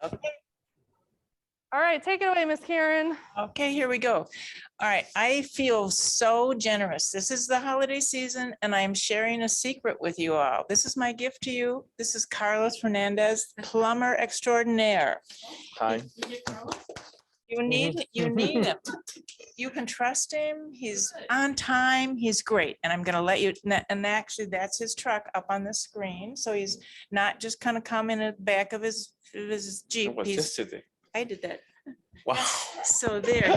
Okay. All right, take it away, Miss Karen. Okay, here we go. All right, I feel so generous. This is the holiday season and I'm sharing a secret with you all. This is my gift to you. This is Carlos Fernandez, plumber extraordinaire. Hi. You need him. You can trust him. He's on time. He's great. And I'm gonna let you, and actually that's his truck up on the screen. So he's not just kind of coming in the back of his Jeep. What's He's, yesterday? I did that. Wow. So there,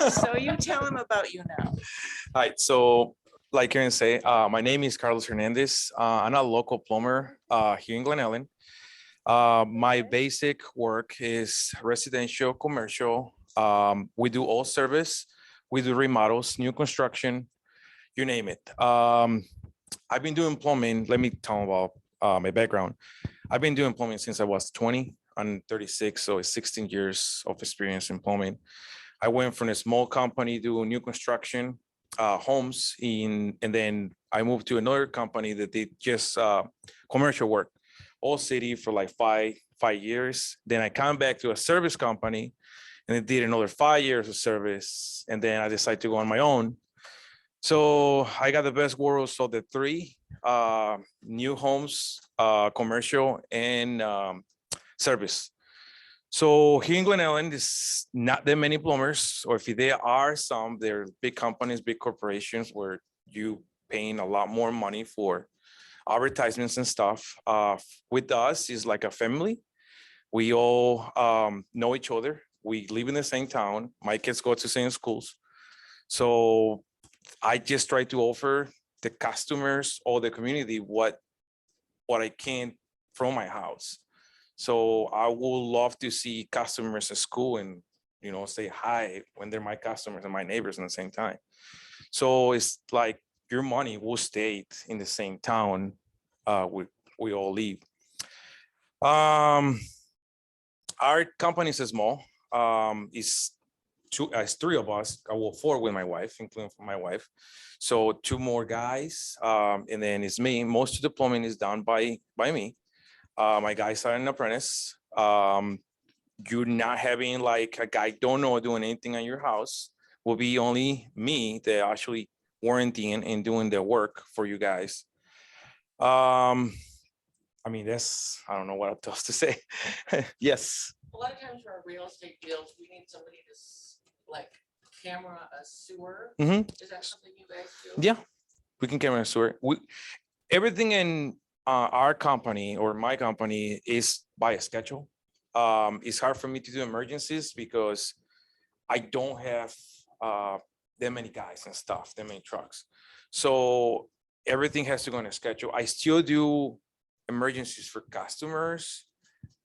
so you tell him about you now. Hi. So, like Karen say, my name is Carlos Hernandez. I'm a local plumber here in Glen Ellen. My basic work is residential, commercial. We do all service. We do remodels, new construction, you name it. I've been doing plumbing. Let me tell you about my background. I've been doing plumbing since I was 20. I'm 36, so it's 16 years of experience in plumbing. I went from a small company doing new construction, homes, and then I moved to another company that did just commercial work, all city for like five years. Then I come back to a service company and it did another 5 years of service. And then I decided to go on my own. So I got the best worlds of the three, new homes, commercial, and service. So here in Glen Ellen, there's not that many plumbers, or if there are some, they're big companies, big corporations where you paying a lot more money for advertisements and stuff. With us is like a family. We all know each other. We live in the same town. My kids go to same schools. So I just try to offer the customers or the community what I can from my house. So I would love to see customers at school and, you know, say hi when they're my customers and my neighbors in the same time. So it's like your money will stay in the same town we all live. Our company is small. It's three of us. Well, four with my wife, including my wife. So two more guys, and then it's me. Most of the plumbing is done by me. My guys are an apprentice. You're not having like a guy don't know doing anything on your house. Will be only me that actually warrantying and doing the work for you guys. I mean, I don't know what else to say. Yes. A lot of times for our real estate deals, we need somebody to like camera a sewer. Is that something you guys do? Yeah, we can camera a sewer. Everything in our company or my company is by a schedule. It's hard for me to do emergencies because I don't have that many guys and stuff, that many trucks. So everything has to go on a schedule. I still do emergencies for customers,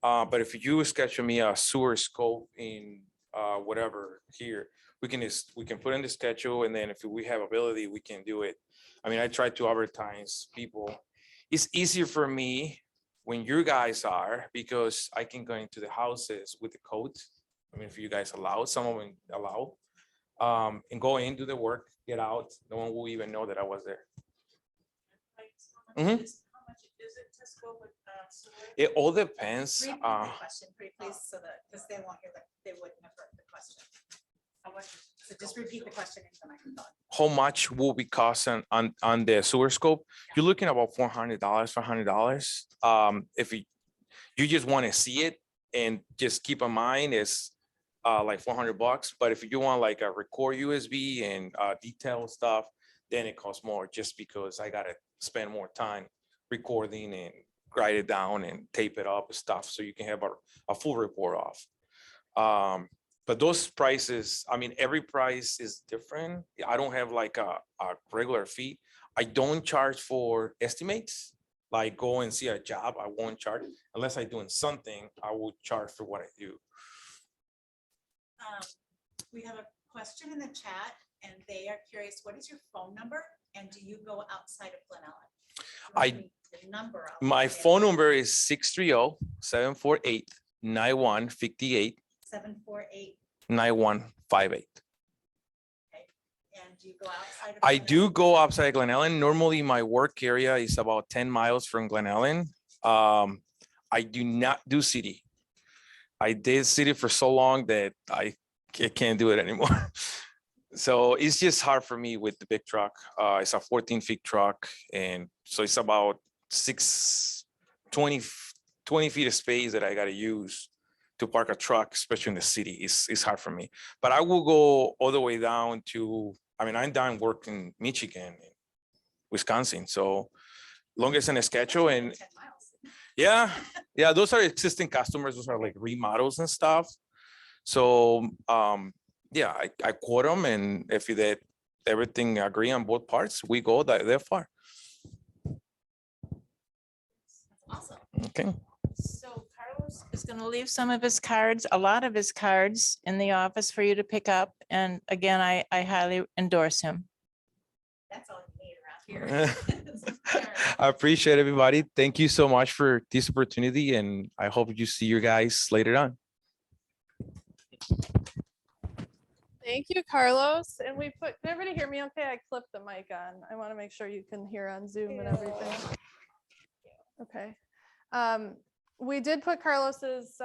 but if you schedule me a sewer scope in whatever here, we can put in the schedule, and then if we have ability, we can do it. I mean, I try to advertise people. It's easier for me when you guys are, because I can go into the houses with the code. I mean, if you guys allow, some of them allow, and go in, do the work, get out. No one will even know that I was there. How much is it to scope with sewer? It all depends. Repeat the question, please, so that, because they won't hear that, they wouldn't have heard the question. How much? So just repeat the question into the microphone. How much will be costing on the sewer scope? You're looking about $400, $500. If you just want to see it and just keep in mind, it's like $400. But if you want like a record USB and detail stuff, then it costs more, just because I gotta spend more time recording and write it down and tape it up and stuff, so you can have a full report off. But those prices, I mean, every price is different. I don't have like a regular fee. I don't charge for estimates. Like go and see a job, I won't charge. Unless I'm doing something, I will charge for what I do. We have a question in the chat, and they are curious, what is your phone number, and do you go outside of Glen Ellen? My phone number is 630-748-9158. 748. 9158. And do you go outside of I Glen do Ellen? go outside Glen Ellen. Normally my work area is about 10 miles from Glen Ellen. I do not do city. I did city for so long that I can't do it anymore. So it's just hard for me with the big truck. It's a 14-feet truck, and so it's about 20 feet of space that I gotta use to park a truck, especially in the city. It's hard for me. But I will go all the way down to, I mean, I'm down working Michigan, Wisconsin. So longest in a schedule, and 10 miles. yeah, those are existing customers. Those are like remodels and stuff. So yeah, I quote them, and if they everything agree on both parts, we go that far. Awesome. Okay. So Carlos is going to leave some of his cards, a lot of his cards in the office for you to pick up. And again, I highly endorse him. That's all you need around here. I appreciate everybody. Thank you so much for this opportunity, and I hope you see you guys later on. Thank you, Carlos. And we put, can everybody hear me okay? I clipped the mic on. I want to make sure you can hear on Zoom and everything. Okay. We did put Carlos's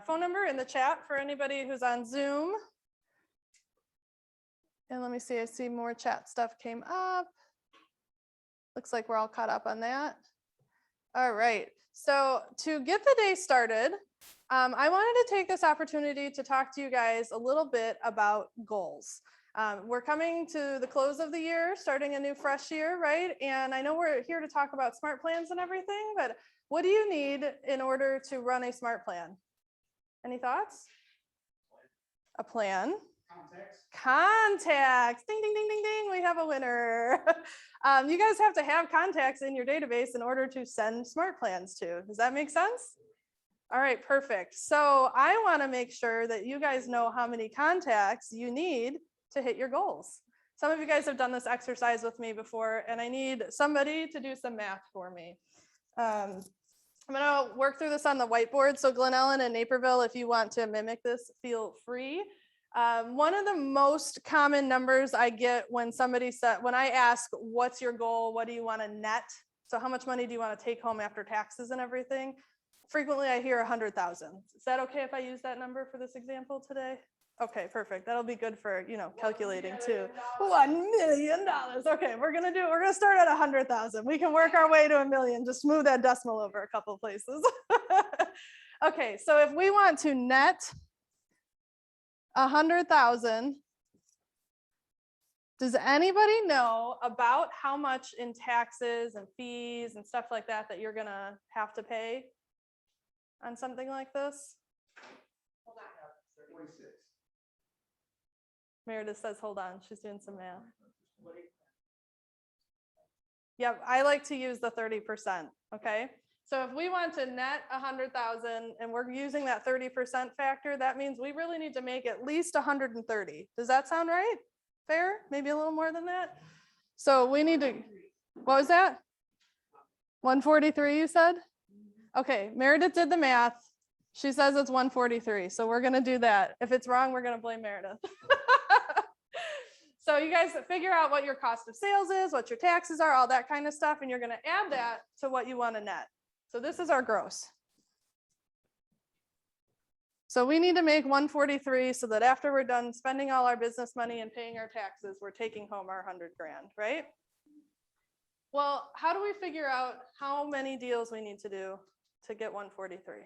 phone number in the chat for anybody who's on Zoom. And let me see, I see more chat stuff came up. Looks like we're all caught up on that. All right, so to get the day started, I wanted to take this opportunity to talk to you guys a little bit about goals. We're coming to the close of the year, starting a new fresh year, right? And I know we're here to talk about SmartPlans and everything, but what do you need in order to run a SmartPlan? Any thoughts? A plan. Contacts. Ding, ding, ding, ding, ding. We have a winner. You guys have to have contacts in your database in order to send SmartPlans to. Does that make sense? All right, perfect. So I want to make sure that you guys know how many contacts you need to hit your goals. Some of you guys have done this exercise with me before, and I need somebody to do some math for me. I'm going to work through this on the whiteboard. So Glen Ellen and Naperville, if you want to mimic this, feel free. One of the most common numbers I get when somebody said, when I ask, what's your goal? What do you want to net? So how much money do you want to take home after taxes and everything? Frequently I hear 100,000. Is that okay if I use that number for this example today? Okay, perfect. That'll be good for, calculating too. $1 million. Okay, we're gonna start at 100,000. We can work our way to 1 million. Just move that decimal over a couple of places. Okay, so if we want to net 100,000, does anybody know about how much in taxes and fees and stuff like that that you're gonna have to pay on something like this? Meredith says, hold on, she's doing some math. Yep, I like to use the 30%, okay? So if we want to net 100,000 and we're using that 30% factor, that means we really need to make at least 130. Does that sound right? Fair? Maybe a little more than that? So we need to, what was that? 143 you said? Okay, Meredith did the math. She says it's 143, so we're gonna do that. If it's wrong, we're gonna blame Meredith. So you guys figure out what your cost of sales is, what your taxes are, all that kind of stuff, and you're gonna add that to what you wanna net. So this is our gross. So we need to make 143 so that after we're done spending all our business money and paying our taxes, we're taking home our 100 grand, right? Well, how do we figure out how many deals we need to do to get 143?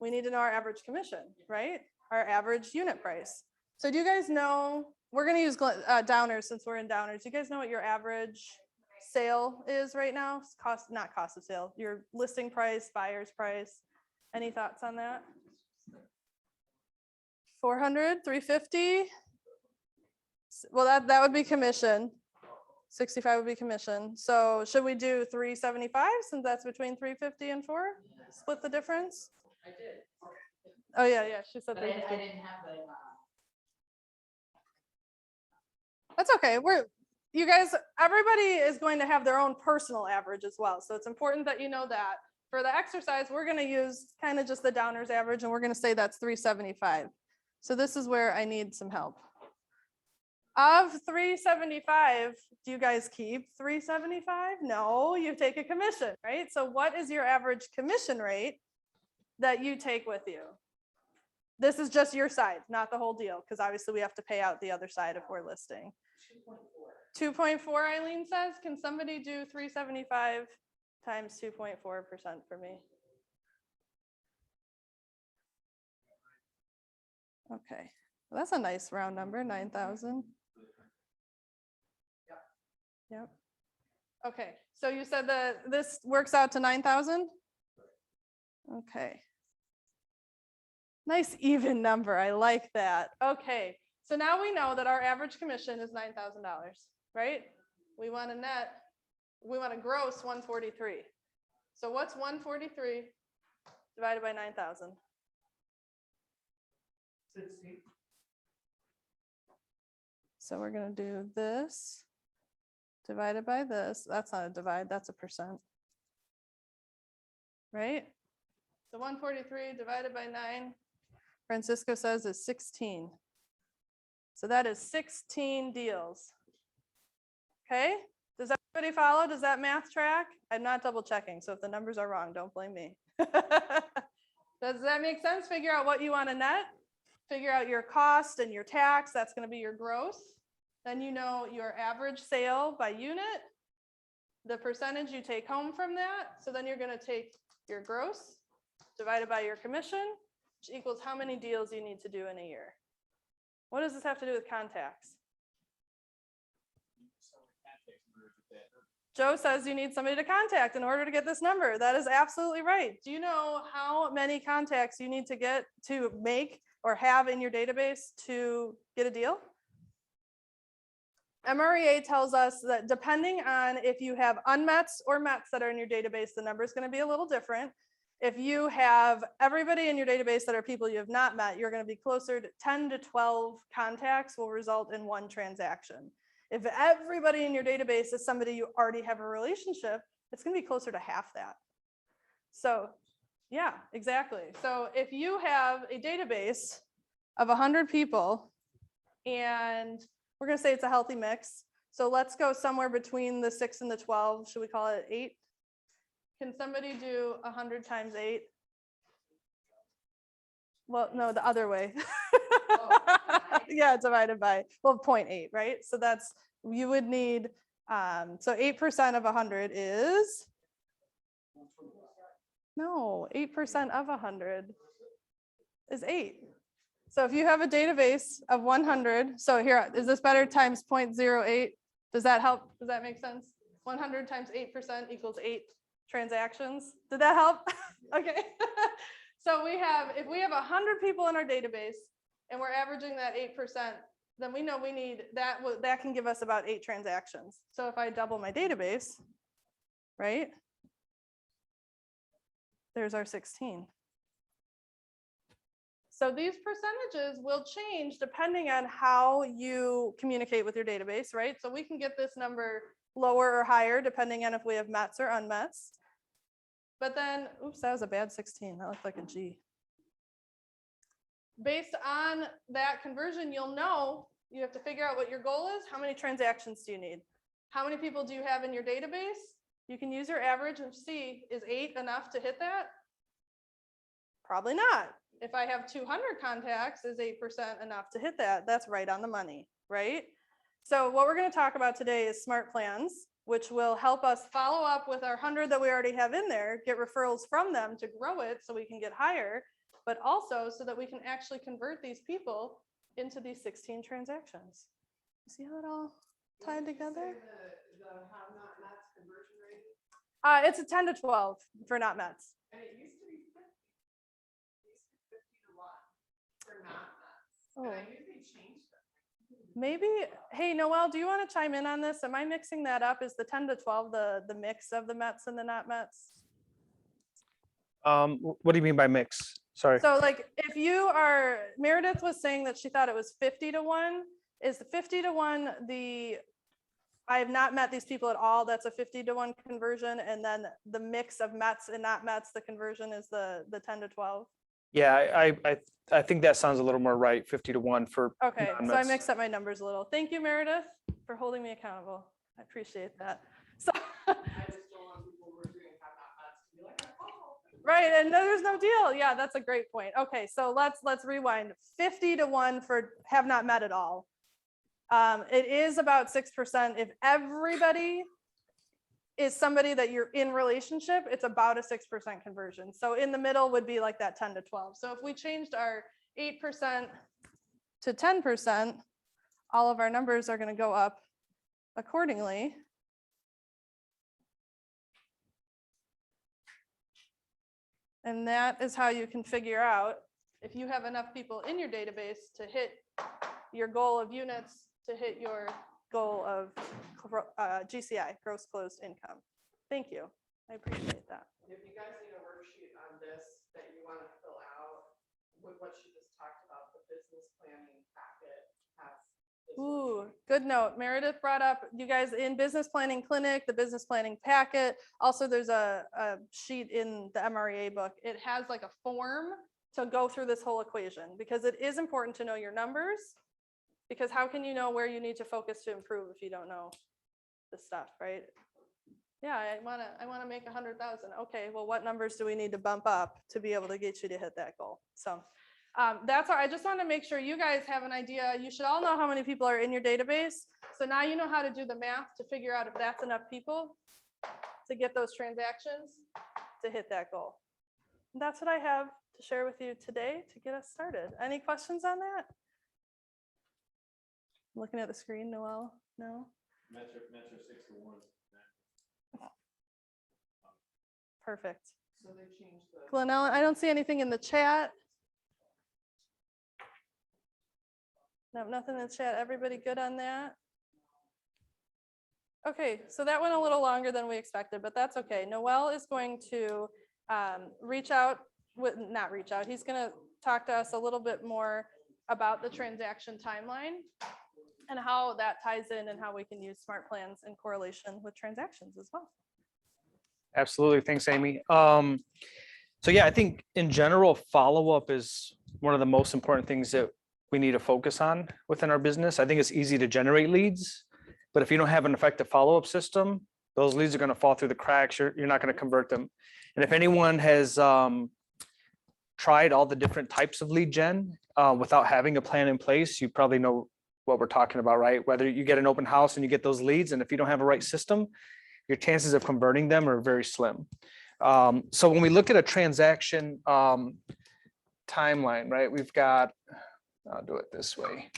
We need to know our average commission, right? Our average unit price. So do you guys know, we're going to use downers since we're in downers. Do you guys know what your average sale is right now? Cost, not cost of sale, your listing price, buyer's price. Any thoughts on that? 400, 350? Well, that would be commission. 65 would be commission. So should we do 375 since that's between 350 and 4? Split the difference? I did. Oh yeah, she said But I 350. didn't have the. That's okay. You guys, everybody is going to have their own personal average as well. So it's important that you know that. For the exercise, we're going to use kind of just the downers average, and we're going to say that's 375. So this is where I need some help. Of 375, do you guys keep 375? No, you take a commission, right? So what is your average commission rate that you take with you? This is just your side, not the whole deal, because obviously we have to pay out the other side if we're listing. 2.4, Eileen says. Can somebody do 375 times 2.4% for me? Okay, well, that's a nice round number, 9,000. Yep. Okay, so you said that this works out to 9,000? Okay. Nice even number, I like that. Okay, so now we know that our average commission is $9,000, right? We want to gross 143. So what's 143 divided by 9,000? 60. So we're going to do this divided by this. That's not a divide, that's a percent. Right? So 143 divided by 9, Francisco says is 16. So that is 16 deals. Okay? Does everybody follow? Does that math track? I'm not double checking, so if the numbers are wrong, don't blame me. Does that make sense? Figure out what you want to net. Figure out your cost and your tax. That's going to be your gross. Then you know your average sale by unit, the percentage you take home from that. So then you're going to take your gross divided by your commission, which equals how many deals you need to do in a year. What does this have to do with contacts? Joe says you need somebody to contact in order to get this number. That is absolutely right. Do you know how many contacts you need to get to make or have in your database to get a deal? MREA tells us that depending on if you have unmets or mets that are in your database, the number is going to be a little different. If you have everybody in your database that are people you have not met, you're going to be closer to 10 to 12 contacts will result in one transaction. If everybody in your database is somebody you already have a relationship, it's going to be closer to half that. So yeah, exactly. So if you have a database of 100 people and we're going to say it's a healthy mix. So let's go somewhere between the 6 and the 12. Should we call it 8? Can somebody do 100 times 8? Well, no, the other way. Yeah, divided by, well, 0.8, right? So that's, you would need, so 8% of 100 is, no, 8% of 100 is 8. So if you have a database of 100, so here, is this better times 0.08? Does that help? Does that make sense? 100 times 8% equals 8 transactions. Did that help? Okay. So we have, if we have 100 people in our database and we're averaging that 8%, then we know we need that, that can give us about 8 transactions. So if I double my database, right? There's our 16. So these percentages will change depending on how you communicate with your database, right? So we can get this number lower or higher depending on if we have mets or unmets. But then, oops, that was a bad 16. That looked like a G. Based on that conversion, you'll know you have to figure out what your goal is. How many transactions do you need? How many people do you have in your database? You can use your average and see, is 8 enough to hit that? Probably not. If I have 200 contacts, is 8% enough to hit that? That's right on the money, right? So what we're going to talk about today is SmartPlans, which will help us follow up with our 100 that we already have in there, get referrals from them to grow it so we can get higher, but also so that we can actually convert these people into these 16 transactions. See how it all tied together? The have not mets conversion rate? It's a 10 to 12 for not mets. And it used to be 50. It used to be 50 to 1 for not mets. Oh. And I knew they changed them. Maybe, hey, Noel, do you want to chime in on this? Am I mixing that up? Is the 10 to 12 the mix of the mets and the not mets? What do you mean by mix? Sorry. So like if you are, Meredith was saying that she thought it was 50 to 1. Is the 50 to 1 the, I have not met these people at all, that's a 50 to 1 conversion, and then the mix of mets and not mets, the conversion is the 10 to 12? Yeah, I think that sounds a little more right, 50 to 1 for Okay, so I non-mets. mixed up my numbers a little. Thank you, Meredith, for holding me accountable. I appreciate that. So I just don't want people who are doing have not mets to be like, oh. Right, and no, there's no deal. Yeah, that's a great point. Okay, so let's rewind. 50 to 1 for have not met at all. It is about 6%. If everybody is somebody that you're in relationship, it's about a 6% conversion. So in the middle would be like that 10 to 12. So if we changed our 8% to 10%, all of our numbers are going to go up accordingly. And that is how you can figure out if you have enough people in your database to hit your goal of units, to hit your goal of GCI, gross closed income. Thank you. I appreciate that. If you guys need a worksheet on this that you want to fill out with what she just talked about, the business planning packet has. this Ooh, worksheet. good note. Meredith brought up, you guys, in business planning clinic, the business planning packet. Also, there's a sheet in the MREA book. It has like a form to go through this whole equation because it is important to know your numbers. Because how can you know where you need to focus to improve if you don't know the stuff, right? Yeah, I wanna make 100,000. Okay, well, what numbers do we need to bump up to be able to get you to hit that goal? So that's all. I just want to make sure you guys have an idea. You should all know how many people are in your database. So now you know how to do the math to figure out if that's enough people to get those transactions to hit that goal. And that's what I have to share with you today to get us started. Any questions on that? Looking at the screen, Noel? No? Metro 6 to 1. Perfect. So they changed the. Glenn Ellen, I don't see anything in the chat. No, nothing in the chat. Everybody good on that? Okay, so that went a little longer than we expected, but that's okay. Noel is going to reach out, not reach out, he's going to talk to us a little bit more about the transaction timeline and how that ties in and how we can use SmartPlans in correlation with transactions as well. Absolutely. Thanks, Amy. So yeah, I think in general, follow-up is one of the most important things that we need to focus on within our business. I think it's easy to generate leads, but if you don't have an effective follow-up system, those leads are going to fall through the cracks. You're not going to convert them. And if anyone has tried all the different types of lead gen without having a plan in place, you probably know what we're talking about, right? Whether you get an open house and you get those leads, and if you don't have a right system, your chances of converting them are very slim. So when we look at a transaction timeline, right, we've got, I'll do it this way.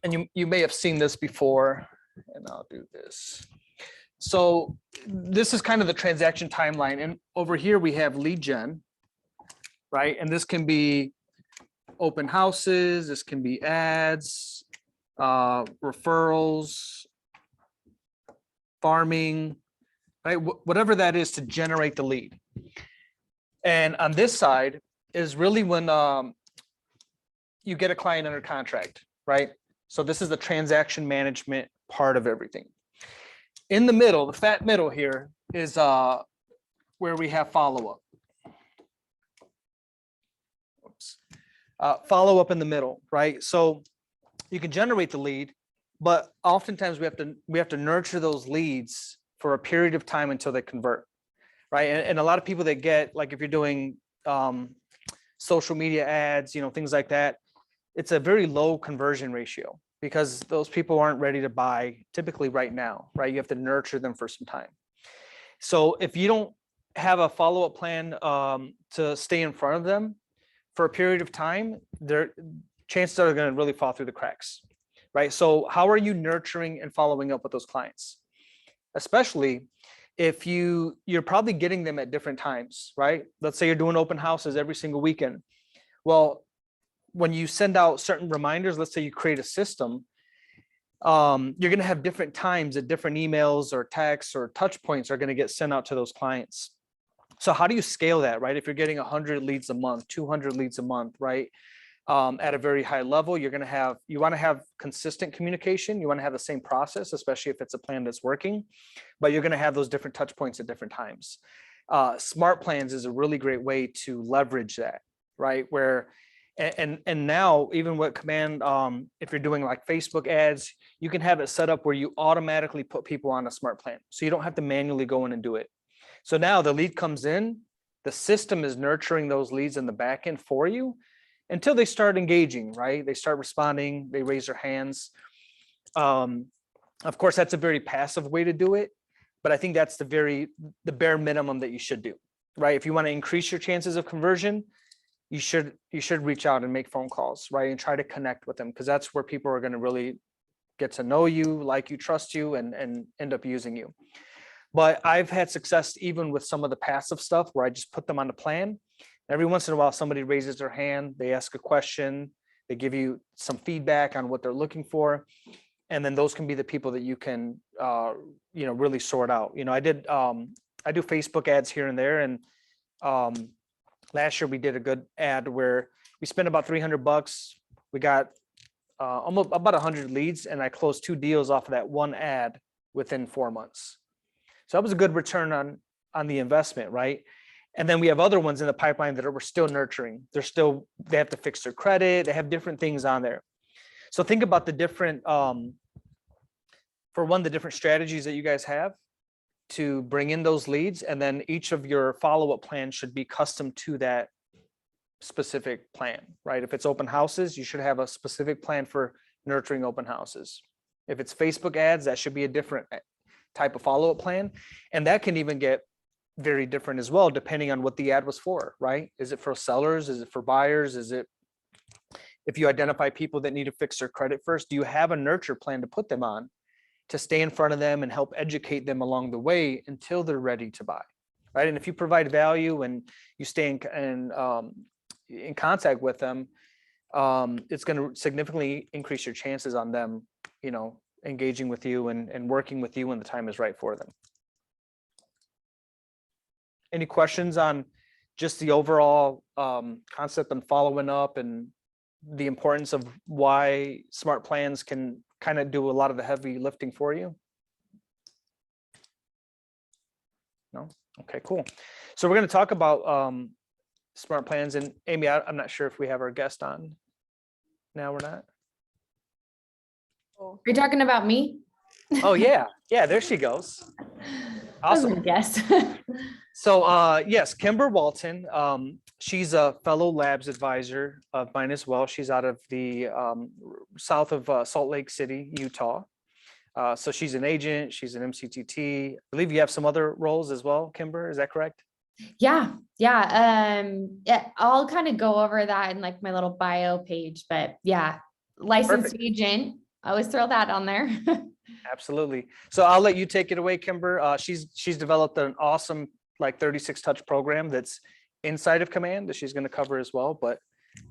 And you may have seen this before, and I'll do this. So this is kind of the transaction timeline. And over here we have lead gen, right? And this can be open houses, this can be ads, referrals, farming, right? Whatever that is to generate the lead. And on this side is really when you get a client under contract, right? So this is the transaction management part of everything. In the middle, the fat middle here is where we have follow-up. Follow-up in the middle, right? So you can generate the lead, but oftentimes we have to nurture those leads for a period of time until they convert, right? And a lot of people that get, like if you're doing social media ads, things like that, it's a very low conversion ratio because those people aren't ready to buy typically right now, right? You have to nurture them for some time. So if you don't have a follow-up plan to stay in front of them for a period of time, their chances are going to really fall through the cracks, right? So how are you nurturing and following up with those clients? Especially if you're probably getting them at different times, right? Let's say you're doing open houses every single weekend. Well, when you send out certain reminders, let's say you create a system, you're going to have different times that different emails or texts or touch points are going to get sent out to those clients. So how do you scale that, right? If you're getting 100 leads a month, 200 leads a month, right? At a very high level, you want to have consistent communication. You want to have the same process, especially if it's a plan that's working, but you're going to have those different touch points at different times. SmartPlans is a really great way to leverage that, right? And now even with command, if you're doing like Facebook ads, you can have it set up where you automatically put people on a smart plan. So you don't have to manually go in and do it. So now the lead comes in, the system is nurturing those leads in the back end for you until they start engaging, right? They start responding, they raise their hands. Of course, that's a very passive way to do it, but I think that's the bare minimum that you should do, right? If you want to increase your chances of conversion, you should reach out and make phone calls, right? And try to connect with them, because that's where people are going to really get to know you, like you, trust you, and end up using you. But I've had success even with some of the passive stuff where I just put them on the plan. Every once in a while, somebody raises their hand, they ask a question, they give you some feedback on what they're looking for. And then those can be the people that you can, really sort out. I do Facebook ads here and there. And last year we did a good ad where we spent about $300. We got almost about 100 leads, and I closed 2 deals off of that one ad within 4 months. So that was a good return on the investment, right? And then we have other ones in the pipeline that we're still nurturing. They have to fix their credit. They have different things on there. So think about the different, the different strategies that you guys have to bring in those leads. And then each of your follow-up plans should be custom to that specific plan, right? If it's open houses, you should have a specific plan for nurturing open houses. If it's Facebook ads, that should be a different type of follow-up plan. And that can even get very different as well, depending on what the ad was for, right? Is it for sellers? Is it for buyers? Is it, if you identify people that need to fix their credit first, do you have a nurture plan to put them on to stay in front of them and help educate them along the way until they're ready to buy, right? And if you provide value and you stay in contact with them, it's going to significantly increase your chances on them, engaging with you and working with you when the time is right for them. Any questions on just the overall concept on following up and the importance of why SmartPlans can kind of do a lot of the heavy lifting for you? No? Okay, cool. So we're going to talk about SmartPlans, and Amy, I'm not sure if we have our guest on. Now we're not. Oh. Are you talking about me? Oh yeah, there she goes. Awesome. Yes. So yes, Kimber Walton. She's a fellow labs advisor of mine as well. She's out of the south of Salt Lake City, Utah. So she's an agent. She's an MCTT. I believe you have some other roles as well, Kimber. Is that correct? Yeah. I'll kind of go over that in like my little bio page, but yeah, licensed Perfect. agent. I always throw that on there. Absolutely. So I'll let you take it away, Kimber. She's developed an awesome 36 touch program that's inside of Command that she's going to cover as well, but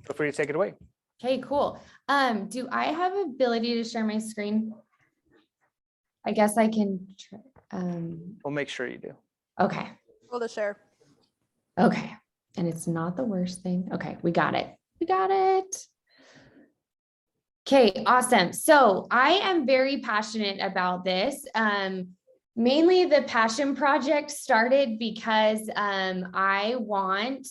feel free to take it away. Okay, cool. Do I have ability to share my screen? I guess I can try. We'll make sure you do. Okay. Able to share. Okay. And it's not the worst thing. Okay, we got it. Okay, awesome. So I am very passionate about this. Mainly the passion project started because I want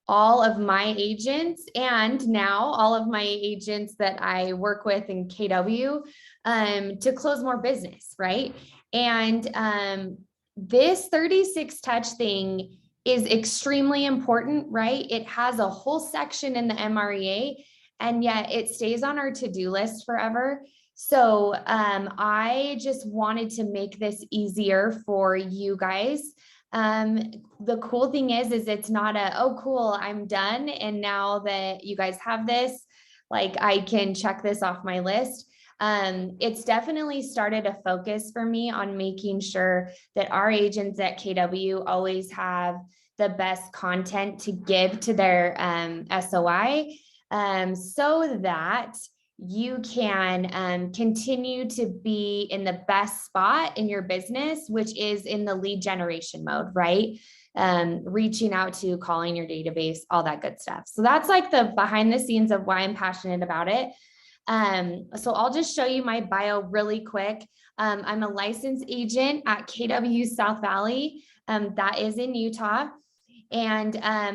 all of my agents and now all of my agents that I work with in KW to close more business, right? And this 36 touch thing is extremely important, right? It has a whole section in the MREA, and yet it stays on our to-do list forever. So I just wanted to make this easier for you guys. The cool thing is it's not oh, cool, I'm done. And now that you guys have this, I can check this off my list. It's definitely started a focus for me on making sure that our agents at KW always have the best content to give to their SOI, so that you can continue to be in the best spot in your business, which is in the lead generation mode, right? Reaching out to, calling your database, all that good stuff. So that's the behind the scenes of why I'm passionate about it. So I'll just show you my bio really quick. I'm a licensed agent at KW South Valley. That is in Utah. And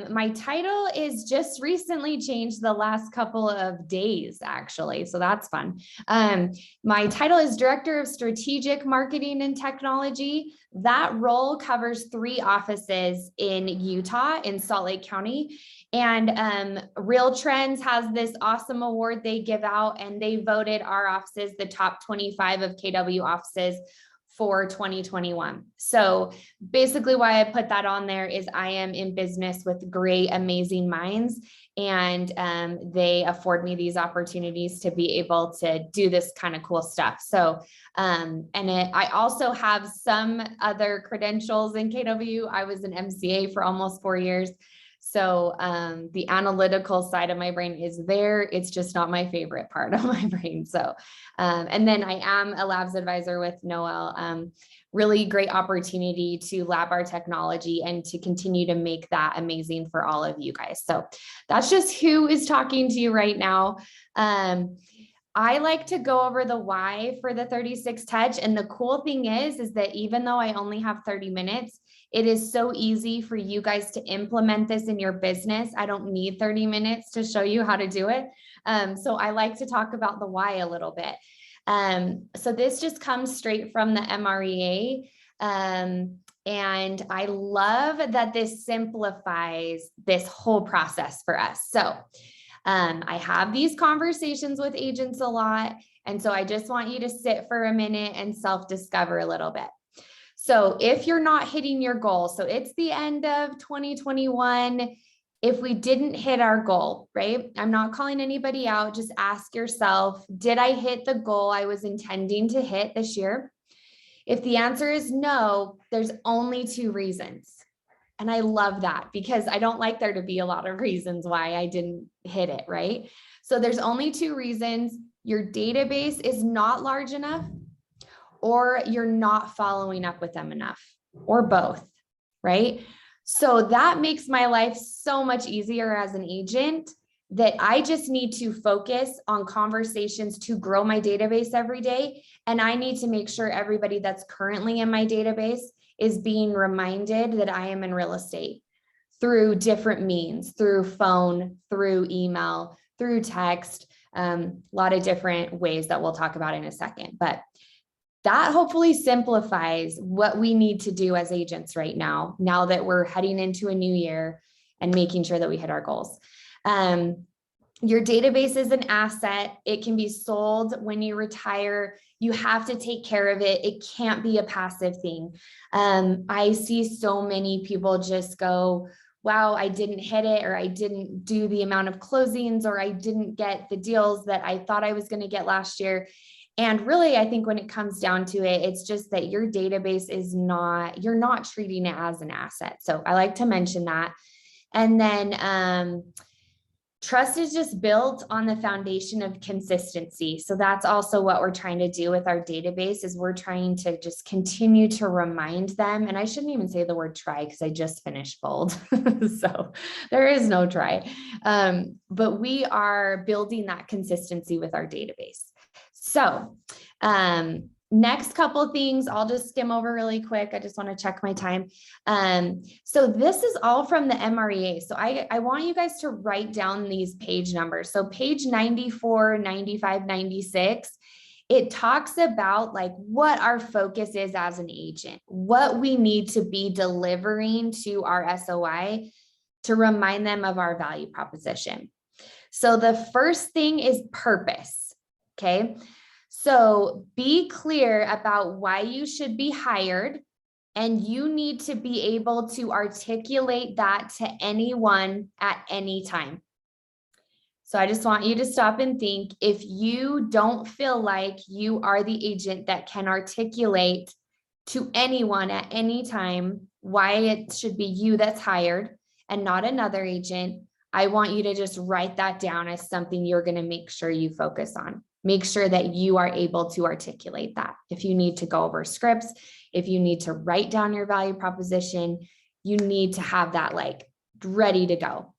my title is just recently changed the last couple of days, actually. So that's fun. My title is Director of Strategic Marketing and Technology. That role covers 3 offices in Utah, in Salt Lake County. And Real Trends has this awesome award they give out, and they voted our offices the top 25 of KW offices for 2021. So basically why I put that on there is I am in business with great, amazing minds, and they afford me these opportunities to be able to do this kind of cool stuff. So, I also have some other credentials in KW. I was an MCA for almost 4 years. So the analytical side of my brain is there. It's just not my favorite part of my brain. So, and then I am a labs advisor with Noel. Really great opportunity to lab our technology and to continue to make that amazing for all of you guys. So that's just who is talking to you right now. I like to go over the why for the 36 touch. And the cool thing is that even though I only have 30 minutes, it is so easy for you guys to implement this in your business. I don't need 30 minutes to show you how to do it. So I like to talk about the why a little bit. So this just comes straight from the MREA. And I love that this simplifies this whole process for us. So I have these conversations with agents a lot. And so I just want you to sit for a minute and self-discover a little bit. So if you're not hitting your goal, so it's the end of 2021. If we didn't hit our goal, right? I'm not calling anybody out. Just ask yourself, did I hit the goal I was intending to hit this year? If the answer is no, there's only 2 reasons. And I love that because I don't like there to be a lot of reasons why I didn't hit it, right? So there's only 2 reasons. Your database is not large enough, or you're not following up with them enough, or both, right? So that makes my life so much easier as an agent, that I just need to focus on conversations to grow my database every day. And I need to make sure everybody that's currently in my database is being reminded that I am in real estate through different means, through phone, through email, through text, a lot of different ways that we'll talk about in a second. But that hopefully simplifies what we need to do as agents right now that we're heading into a new year and making sure that we hit our goals. Your database is an asset. It can be sold when you retire. You have to take care of it. It can't be a passive thing. I see so many people just go, wow, I didn't hit it, or I didn't do the amount of closings, or I didn't get the deals that I thought I was going to get last year. And really, I think when it comes down to it, it's just that your database is not, you're not treating it as an asset. So I like to mention that. And then trust is just built on the foundation of consistency. So that's also what we're trying to do with our database, is we're trying to just continue to remind them. And I shouldn't even say the word try, because I just finished Fold. So there is no try. But we are building that consistency with our database. So next couple of things, I'll just skim over really quick. I just want to check my time. So this is all from the MREA. So I want you guys to write down these page numbers. So page 94, 95, 96, it talks about like what our focus is as an agent, what we need to be delivering to our SOI to remind them of our value proposition. So the first thing is purpose. Okay. So be clear about why you should be hired, and you need to be able to articulate that to anyone at any time. So I just want you to stop and think, if you don't feel like you are the agent that can articulate to anyone at any time why it should be you that's hired and not another agent, I want you to just write that down as something you're going to make sure you focus on. Make sure that you are able to articulate that. If you need to go over scripts, if you need to write down your value proposition, you need to have that like ready to go.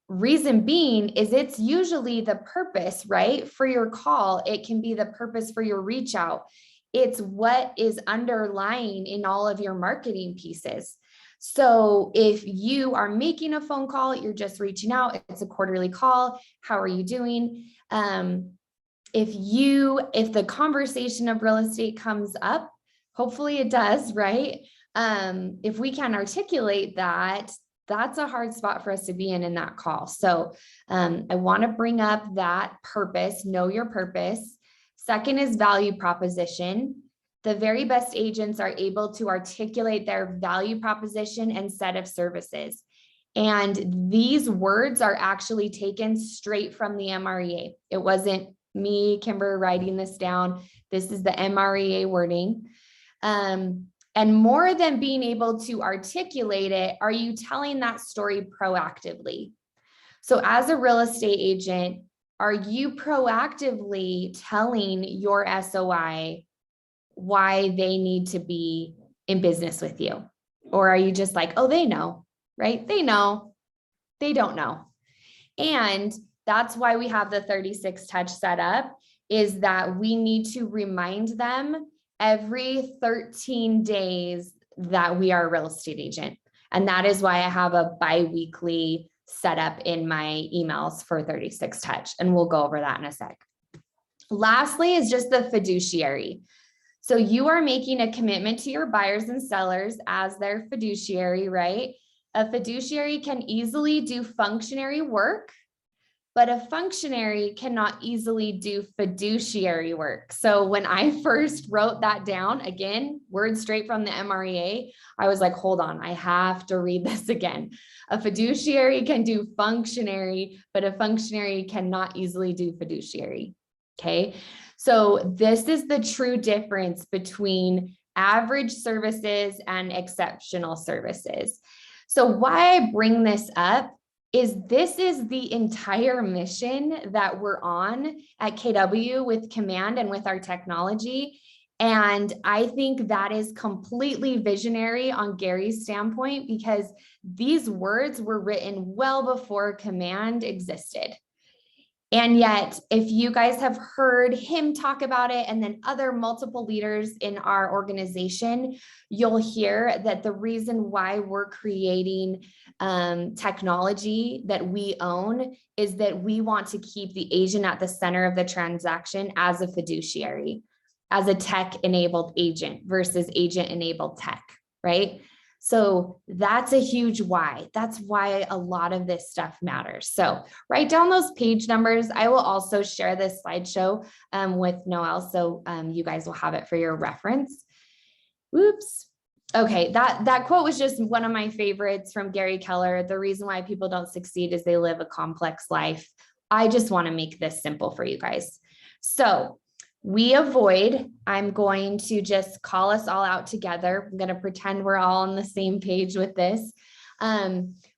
Reason being is it's usually the purpose, right? For your call, it can be the purpose for your reach out. It's what is underlying in all of your marketing pieces. So if you are making a phone call, you're just reaching out, it's a quarterly call. How are you doing? If the conversation of real estate comes up, hopefully it does, right? If we can articulate that, that's a hard spot for us to be in that call. So I want to bring up that purpose, know your purpose. Second is value proposition. The very best agents are able to articulate their value proposition and set of services. And these words are actually taken straight from the MREA. It wasn't me, Kimber, writing this down. This is the MREA wording. And more than being able to articulate it, are you telling that story proactively? So as a real estate agent, are you proactively telling your SOI why they need to be in business with you? Or are you just like, oh, they know, right? They know, they don't know. And that's why we have the 36 touch set up, is that we need to remind them every 13 days that we are a real estate agent. And that is why I have a bi-weekly setup in my emails for 36 touch. And we'll go over that in a sec. Lastly is just the fiduciary. So you are making a commitment to your buyers and sellers as their fiduciary, right? A fiduciary can easily do functionary work, but a functionary cannot easily do fiduciary work. So when I first wrote that down, again, words straight from the MREA, I was like, hold on, I have to read this again. A fiduciary can do functionary, but a functionary cannot easily do fiduciary, okay? So this is the true difference between average services and exceptional services. So why I bring this up is this is the entire mission that we're on at KW with Command and with our technology. And I think that is completely visionary on Gary's standpoint, because these words were written well before Command existed. And yet, if you guys have heard him talk about it, and then other multiple leaders in our organization, you'll hear that the reason why we're creating technology that we own is that we want to keep the agent at the center of the transaction as a fiduciary, as a tech-enabled agent versus agent-enabled tech, right? So that's a huge why. That's why a lot of this stuff matters. So write down those page numbers. I will also share this slideshow with Noel, so you guys will have it for your reference. Oops. Okay, that quote was just one of my favorites from Gary Keller. The reason why people don't succeed is they live a complex life. I just want to make this simple for you guys. So we avoid, I'm going to just call us all out together. I'm going to pretend we're all on the same page with this.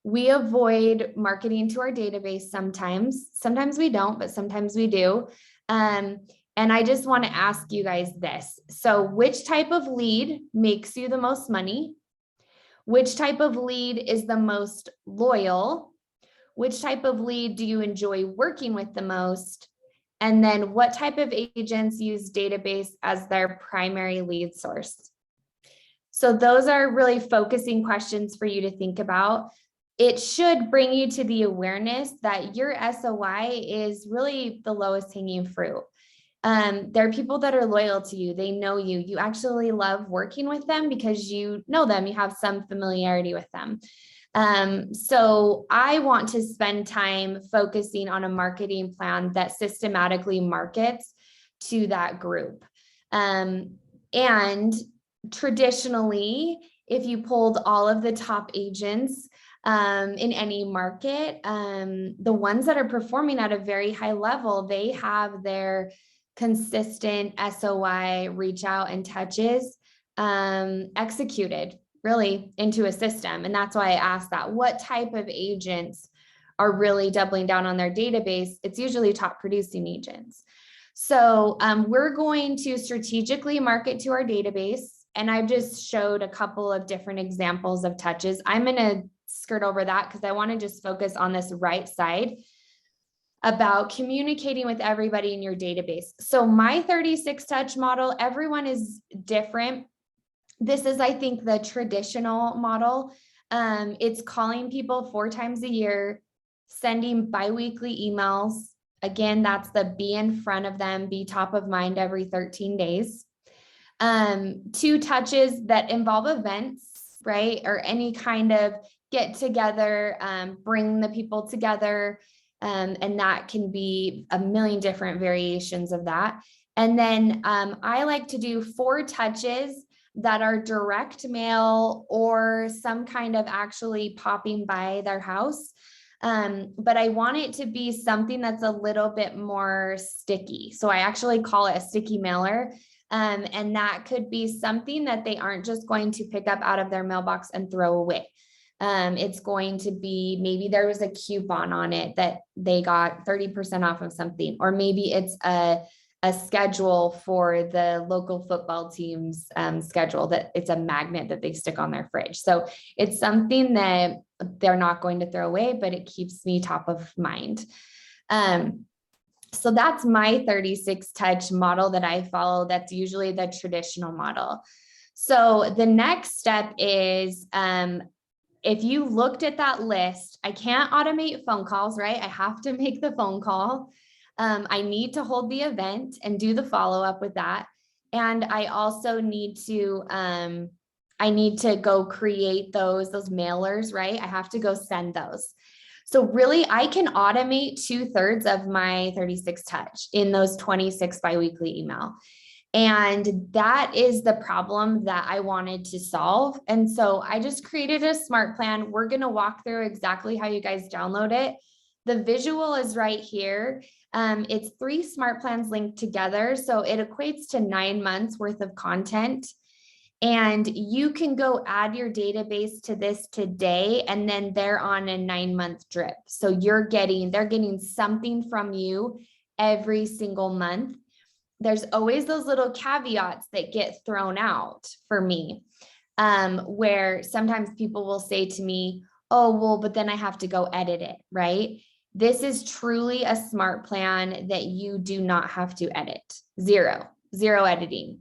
We avoid marketing to our database sometimes. Sometimes we don't, but sometimes we do. And I just want to ask you guys this. So which type of lead makes you the most money? Which type of lead is the most loyal? Which type of lead do you enjoy working with the most? And then what type of agents use database as their primary lead source? So those are really focusing questions for you to think about. It should bring you to the awareness that your SOI is really the lowest hanging fruit. There are people that are loyal to you. They know you. You actually love working with them because you know them. You have some familiarity with them. So I want to spend time focusing on a marketing plan that systematically markets to that group. And traditionally, if you pulled all of the top agents in any market, the ones that are performing at a very high level, they have their consistent SOI reach out and touches executed really into a system. And that's why I asked that. What type of agents are really doubling down on their database? It's usually top producing agents. So we're going to strategically market to our database. And I've just showed a couple of different examples of touches. I'm going to skirt over that because I want to just focus on this right side about communicating with everybody in your database. So my 36 touch model, everyone is different. This is, I think, the traditional model. It's calling people 4 times a year, sending biweekly emails. Again, that's the be in front of them, be top of mind every 13 days. 2 touches that involve events, right? Or any kind of get together, bring the people together. And that can be a million different variations of that. And then I like to do 4 touches that are direct mail or some kind of actually popping by their house. But I want it to be something that's a little bit more sticky. So I actually call it a sticky mailer. And that could be something that they aren't just going to pick up out of their mailbox and throw away. It's going to be, maybe there was a coupon on it that they got 30% off of something, or maybe it's a schedule for the local football team's schedule, that it's a magnet that they stick on their fridge. So it's something that they're not going to throw away, but it keeps me top of mind. So that's my 36 touch model that I follow. That's usually the traditional model. So the next step is, if you looked at that list, I can't automate phone calls, right? I have to make the phone call. I need to hold the event and do the follow-up with that. And I also need to, go create those mailers, right? I have to go send those. So really I can automate 2/3 of my 36 touch in those 26 biweekly email. And that is the problem that I wanted to solve. And so I just created a smart plan. We're going to walk through exactly how you guys download it. The visual is right here. It's 3 smart plans linked together. So it equates to 9 months worth of content. And you can go add your database to this today, and then they're on a 9-month drip. So they're getting something from you every single month. There's always those little caveats that get thrown out for me, where sometimes people will say to me, oh, well, but then I have to go edit it, right? This is truly a smart plan that you do not have to edit. Zero editing.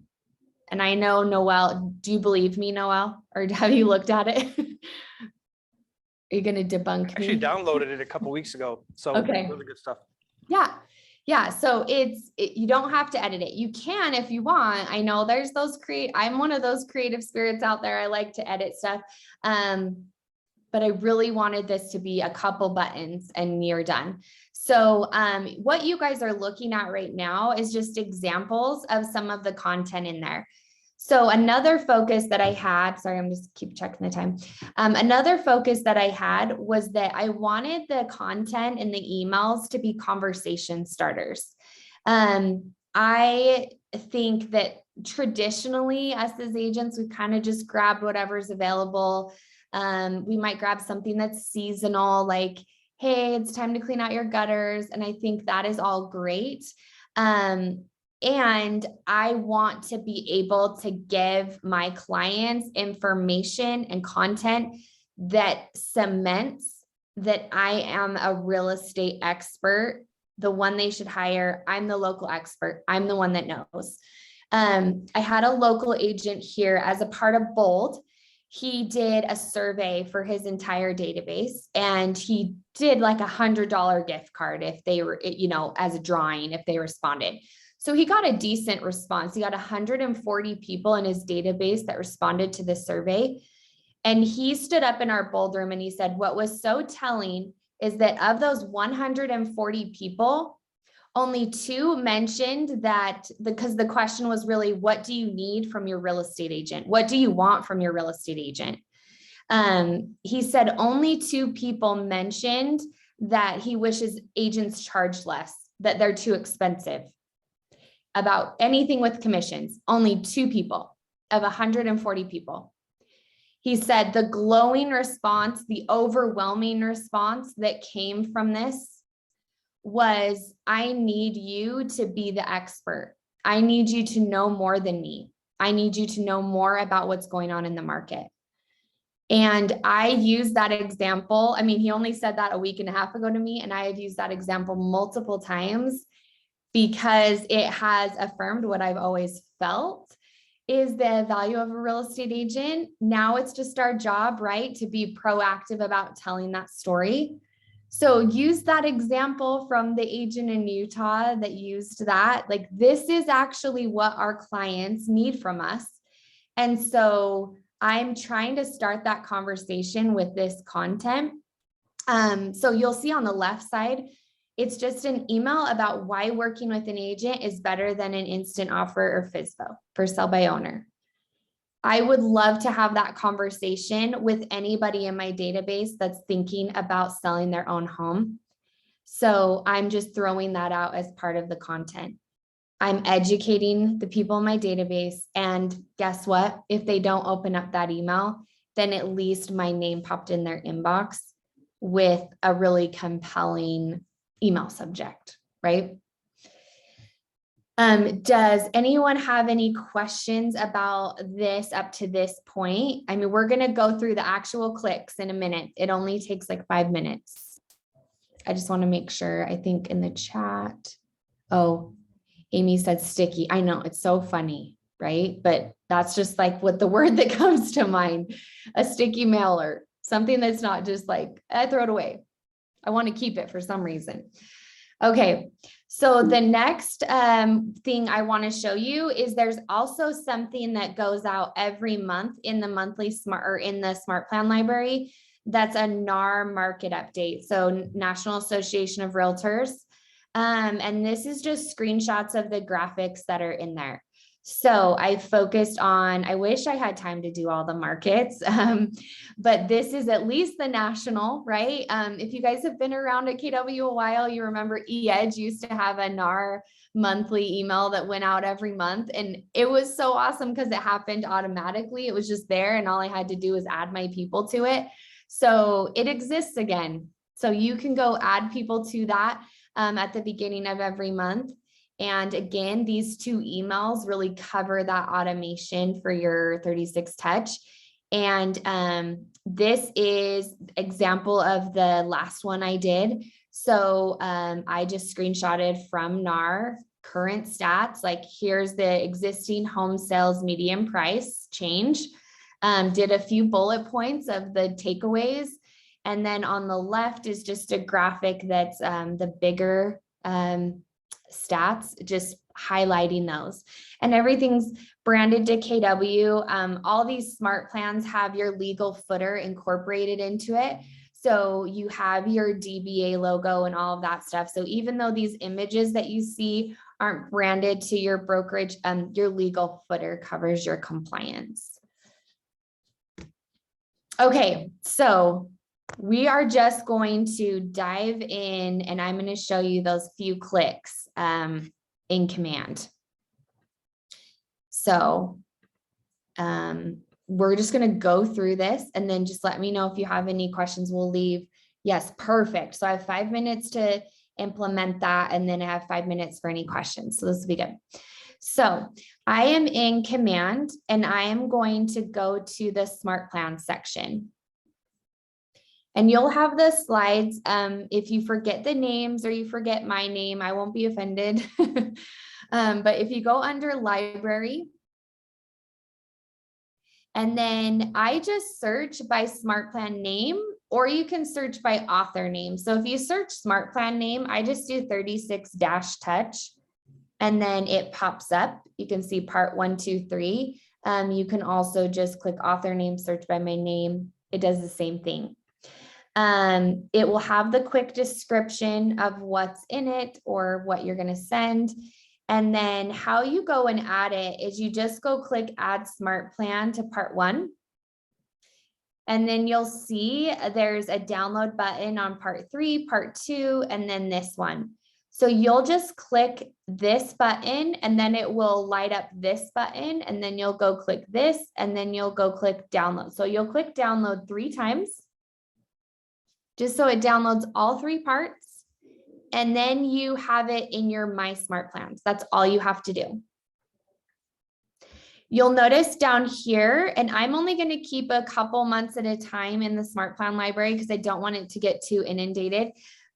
And I know, Noelle, do you believe me, Noelle? Or have you looked at it? Are you going to debunk me? Actually downloaded it a couple weeks ago. So Okay. really good stuff. Yeah. So you don't have to edit it. You can, if you want. I know there's I'm one of those creative spirits out there. I like to edit stuff. But I really wanted this to be a couple buttons and you're done. So what you guys are looking at right now is just examples of some of the content in there. So another focus that I had, sorry, I'm just keep checking the time. Another focus that I had was that I wanted the content in the emails to be conversation starters. I think that traditionally us as agents, we kind of just grabbed whatever's available. We might grab something that's seasonal, like, hey, it's time to clean out your gutters. And I think that is all great. And I want to be able to give my clients information and content that cements that I am a real estate expert, the one they should hire. I'm the local expert. I'm the one that knows. I had a local agent here as a part of Bold. He did a survey for his entire database, and he did like $100 gift card if they were, as a drawing, if they responded. So he got a decent response. He got 140 people in his database that responded to the survey. And he stood up in our Bold room and he said, what was so telling is that of those 140 people, only 2 mentioned that, because the question was really, what do you need from your real estate agent? What do you want from your real estate agent? He said only 2 people mentioned that he wishes agents charge less, that they're too expensive. About anything with commissions, only 2 people of 140 people. He said the glowing response, the overwhelming response that came from this was, I need you to be the expert. I need you to know more than me. I need you to know more about what's going on in the market. And I use that example. I mean, he only said that a week and a half ago to me, and I have used that example multiple times because it has affirmed what I've always felt. is the value of a real estate agent. Now it's just our job, right, to be proactive about telling that story. So use that example from the agent in Utah that used that. Like, this is actually what our clients need from us. And so I'm trying to start that conversation with this content. So you'll see on the left side, it's just an email about why working with an agent is better than an instant offer or FSBO for sell by owner. I would love to have that conversation with anybody in my database that's thinking about selling their own home. So I'm just throwing that out as part of the content. I'm educating the people in my database, and guess what? If they don't open up that email, then at least my name popped in their inbox with a really compelling email subject, right? Does anyone have any questions about this up to this point? I mean, we're going to go through the actual clicks in a minute. It only takes like 5 minutes. I just want to make sure. I think in the chat, oh, Amy said sticky. I know, it's so funny, right? But that's just like what the word that comes to mind, a sticky mailer, something that's not just like, I throw it away. I want to keep it for some reason. Okay, so the next thing I want to show you is there's also something that goes out every month in the monthly in the Smart Plan library. That's a NAR market update. So National Association of Realtors. And this is just screenshots of the graphics that are in there. So I focused on, I wish I had time to do all the markets, but this is at least the national, right? If you guys have been around at KW a while, you remember eEdge used to have a NAR monthly email that went out every month. And it was so awesome because it happened automatically. It was just there and all I had to do was add my people to it. So it exists again. So you can go add people to that at the beginning of every month. And again, these 2 emails really cover that automation for your 36 touch. And this is example of the last one I did. So I just screenshotted from NAR current stats, like here's the existing home sales median price change. Did a few bullet points of the takeaways. And then on the left is just a graphic that's the bigger stats, just highlighting those, and everything's branded to KW. All these smart plans have your legal footer incorporated into it. So you have your DBA logo and all of that stuff. So even though these images that you see aren't branded to your brokerage, your legal footer covers your compliance. Okay, so we are just going to dive in and I'm going to show you those few clicks in Command. So we're just going to go through this and then just let me know if you have any questions. We'll leave. Yes, perfect. So I have 5 minutes to implement that and then I have 5 minutes for any questions. So this will be good. So I am in Command and I am going to go to the Smart Plan section. And you'll have the slides. If you forget the names or you forget my name, I won't be offended. But if you go under library, and then I just search by Smart Plan name, or you can search by author name. So if you search Smart Plan name, I just do 36-touch, and then it pops up. You can see part 1, 2, 3. You can also just click author name, search by my name. It does the same thing. It will have the quick description of what's in it or what you're going to send. And then how you go and add it is you just go click add smart plan to part 1. And then you'll see there's a download button on part 3, part 2, and then this one. So you'll just click this button and then it will light up this button and then you'll go click this and then you'll go click download. So you'll click download 3 times. Just so it downloads all 3 parts, and then you have it in your My Smart Plans. That's all you have to do. You'll notice down here, and I'm only going to keep a couple months at a time in the Smart Plan library because I don't want it to get too inundated,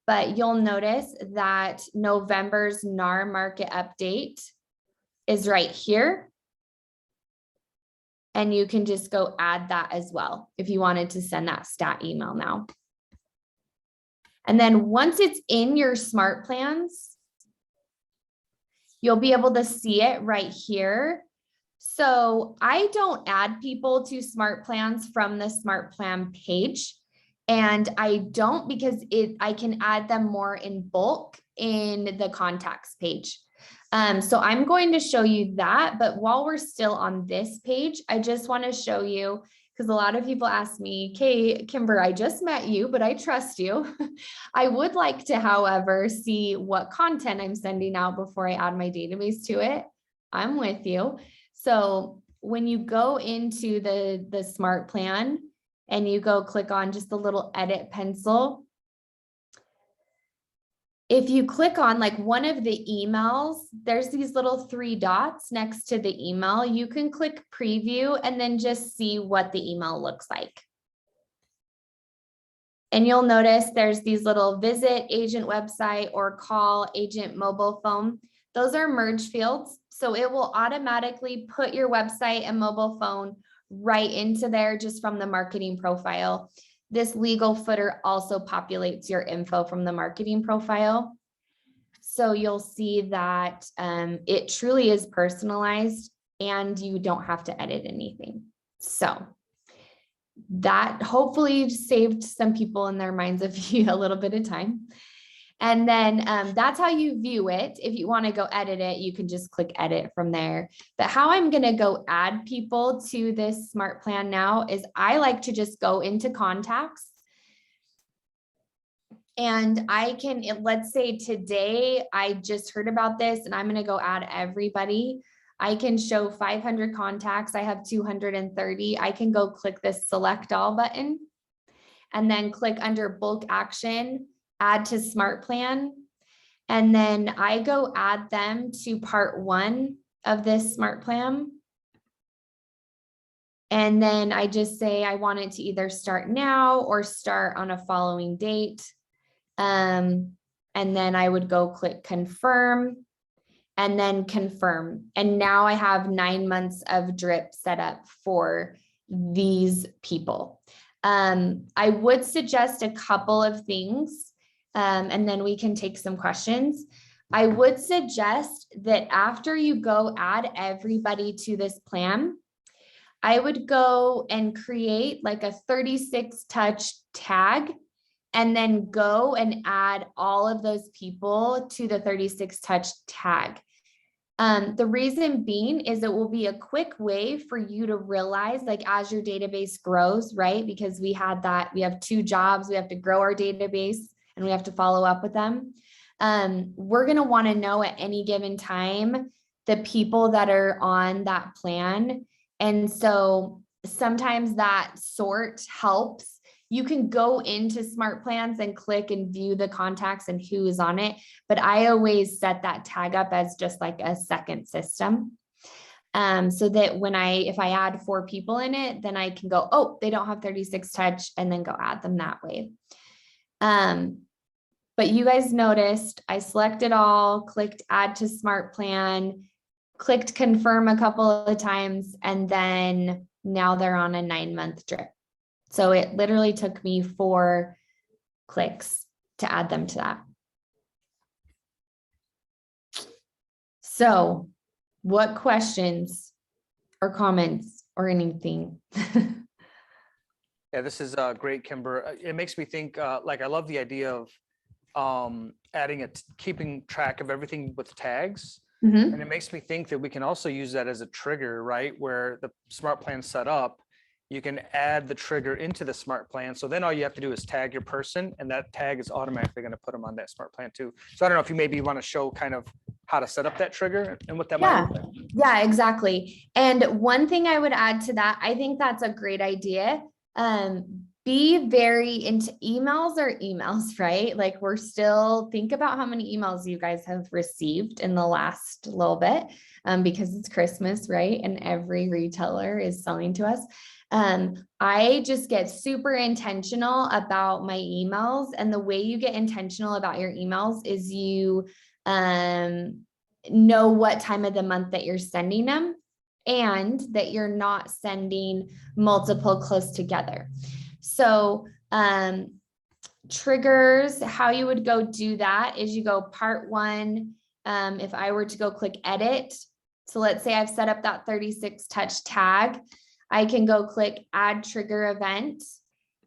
but you'll notice that November's NAR market update is right here. And you can just go add that as well if you wanted to send that stat email now. And then once it's in your SmartPlans, you'll be able to see it right here. So I don't add people to SmartPlans from the SmartPlan page. And I don't because I can add them more in bulk in the contacts page. So I'm going to show you that, but while we're still on this page, I just want to show you, because a lot of people ask me, okay, Kimber, I just met you, but I trust you. I would like to, however, see what content I'm sending out before I add my database to it. I'm with you. So when you go into the Smart Plan and you go click on just the little edit pencil, if you click on like one of the emails, there's these little 3 dots next to the email. You can click preview and then just see what the email looks like. And you'll notice there's these little visit agent website or call agent mobile phone. Those are merge fields. So it will automatically put your website and mobile phone right into there just from the marketing profile. This legal footer also populates your info from the marketing profile. So you'll see that it truly is personalized and you don't have to edit anything. So that hopefully saved some people in their minds of a little bit of time. And then that's how you view it. If you want to go edit it, you can just click edit from there. But how I'm going to go add people to this Smart Plan now is I like to just go into contacts. And I can, let's say today I just heard about this and I'm going to go add everybody. I can show 500 contacts. I have 230. I can go click this select all button and then click under bulk action, add to Smart Plan. And then I go add them to part 1 of this Smart Plan. And then I just say I want it to either start now or start on a following date. And then I would go click confirm and then confirm. And now I have 9 months of drip set up for these people. I would suggest a couple of things, and then we can take some questions. I would suggest that after you go add everybody to this plan, I would go and create like a 36 touch tag and then go and add all of those people to the 36 touch tag. The reason being is it will be a quick way for you to realize, like, as your database grows, right? Because we have 2 jobs, we have to grow our database and we have to follow up with them. We're going to want to know at any given time the people that are on that plan. And so sometimes that sort helps. You can go into SmartPlans and click and view the contacts and who is on it. But I always set that tag up as just like a second system. So that if I add 4 people in it, then I can go, oh, they don't have 36 touch, and then go add them that way. But you guys noticed I selected all, clicked add to SmartPlan, clicked confirm a couple of times, and then now they're on a 9-month drip. So it literally took me 4 clicks to add them to that. So what questions or comments or anything? Yeah, this is great, Kimber. It makes me think, like, I love the idea of keeping track of everything with tags. Mm-hmm. And it makes me think that we can also use that as a trigger, right? Where the Smart Plan set up, you can add the trigger into the Smart Plan. So then all you have to do is tag your person, and that tag is automatically going to put them on that Smart Plan too. So I don't know if you maybe want to show kind of how to set up that trigger and what that might look like. Yeah, exactly. And one thing I would add to that, I think that's a great idea. Be very into emails, right? Like, think about how many emails you guys have received in the last little bit, because it's Christmas, right? And every retailer is selling to us. I just get super intentional about my emails, and the way you get intentional about your emails is you know what time of the month that you're sending them. and that you're not sending multiple close together. So triggers, how you would go do that is you go part 1. If I were to go click edit, so let's say I've set up that 36 touch tag, I can go click add trigger event.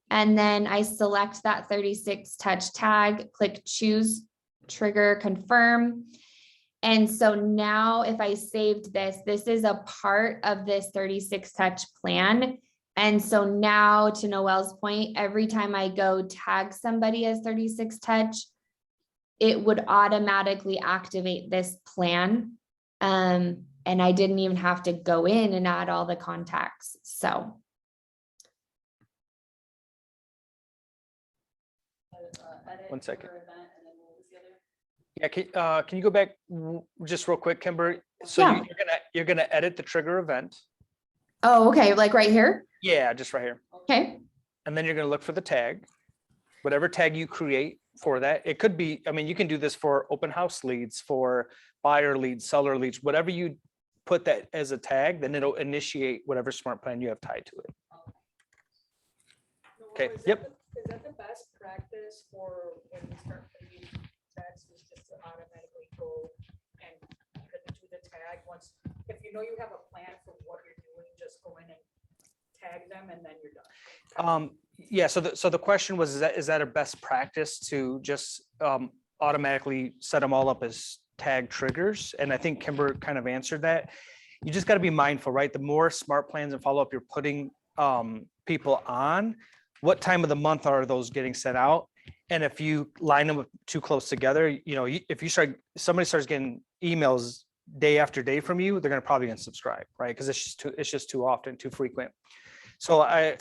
And then I select that 36 touch tag, click choose trigger, confirm. And so now if I saved this, this is a part of this 36 touch plan. And so now, to Noelle's point, every time I go tag somebody as 36 touch, it would automatically activate this plan. And I didn't even have to go in and add all the contacts. So. One second. Yeah, can you go back just real quick, Kimber? So Yeah. you're gonna edit the trigger event. Oh, okay, like right here? Yeah, just right here. Okay. And then you're gonna look for the tag, whatever tag you create for that. It could be, I mean, you can do this for open house leads, for buyer leads, seller leads, whatever you put that as a tag, then it'll initiate whatever smart plan you have tied to it. Okay, yep. Is that the best practice for when you start putting tags, is just to automatically go and do the tag once, if you know you have a plan for what you're doing, just go in and tag them and then you're done? Yeah, so the question was, is that a best practice to just automatically set them all up as tag triggers? And I think Kimber kind of answered that. You just got to be mindful, right? The more smart plans and follow-up you're putting people on, what time of the month are those getting set out? And if you line them too close together, you know, if somebody starts getting emails day after day from you, they're going to probably unsubscribe, right? Because it's just too often, too frequent. So I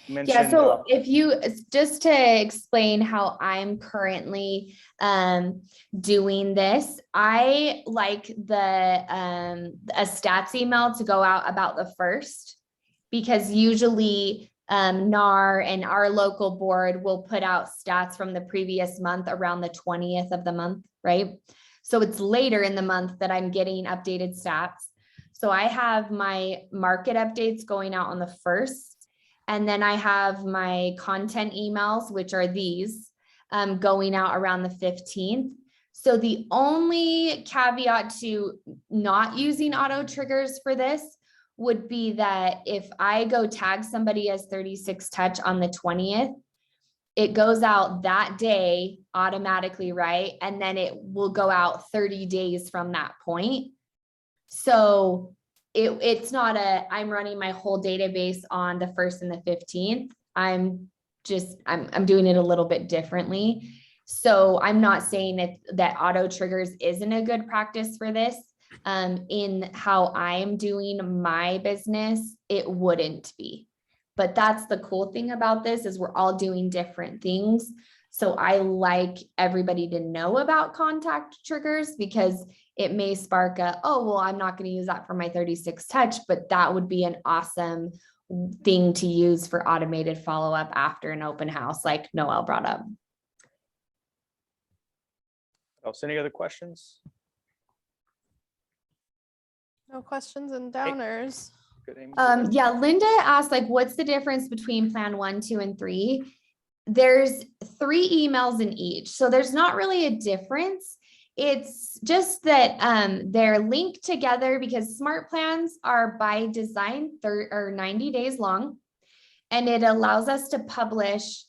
mentioned. Yeah, so if you, just to explain how I'm currently doing this, I like a stats email to go out about the 1st, because usually NAR and our local board will put out stats from the previous month around the 20th of the month, right? So it's later in the month that I'm getting updated stats. So I have my market updates going out on the 1st, and then I have my content emails, which are these, going out around the 15th. So the only caveat to not using auto triggers for this would be that if I go tag somebody as 36 touch on the 20th, it goes out that day automatically, right? And then it will go out 30 days from that point. So it's not I'm running my whole database on the 1st and the 15th. I'm doing it a little bit differently. So I'm not saying that auto triggers isn't a good practice for this. In how I'm doing my business, it wouldn't be. But that's the cool thing about this, is we're all doing different things. So I like everybody to know about contact triggers, because it may spark oh, well, I'm not going to use that for my 36 touch, but that would be an awesome thing to use for automated follow-up after an open house, like Noelle brought up. Any other questions? No questions and downers. Good, Amy. Yeah, Linda asked, like, what's the difference between plan 1, 2, and 3? There's 3 emails in each. So there's not really a difference. It's just that they're linked together because smart plans are by design 90 days long, and it allows us to publish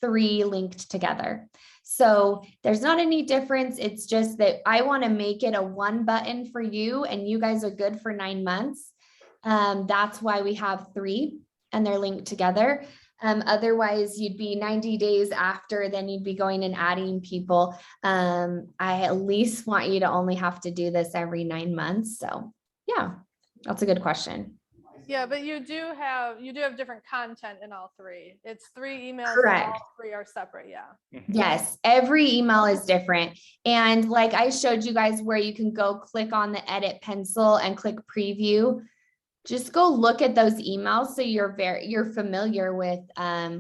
3 linked together. So there's not any difference. It's just that I want to make it a 1 button for you, and you guys are good for 9 months. That's why we have 3 and they're linked together. Otherwise you'd be 90 days after, then you'd be going and adding people. I at least want you to only have to do this every 9 months. So yeah, that's a good question. Yeah, but you do have different content in all 3. It's 3 emails. Correct. All 3 are separate. Yeah. Yes, every email is different. And like I showed you guys where you can go click on the edit pencil and click preview. Just go look at those emails so you're familiar with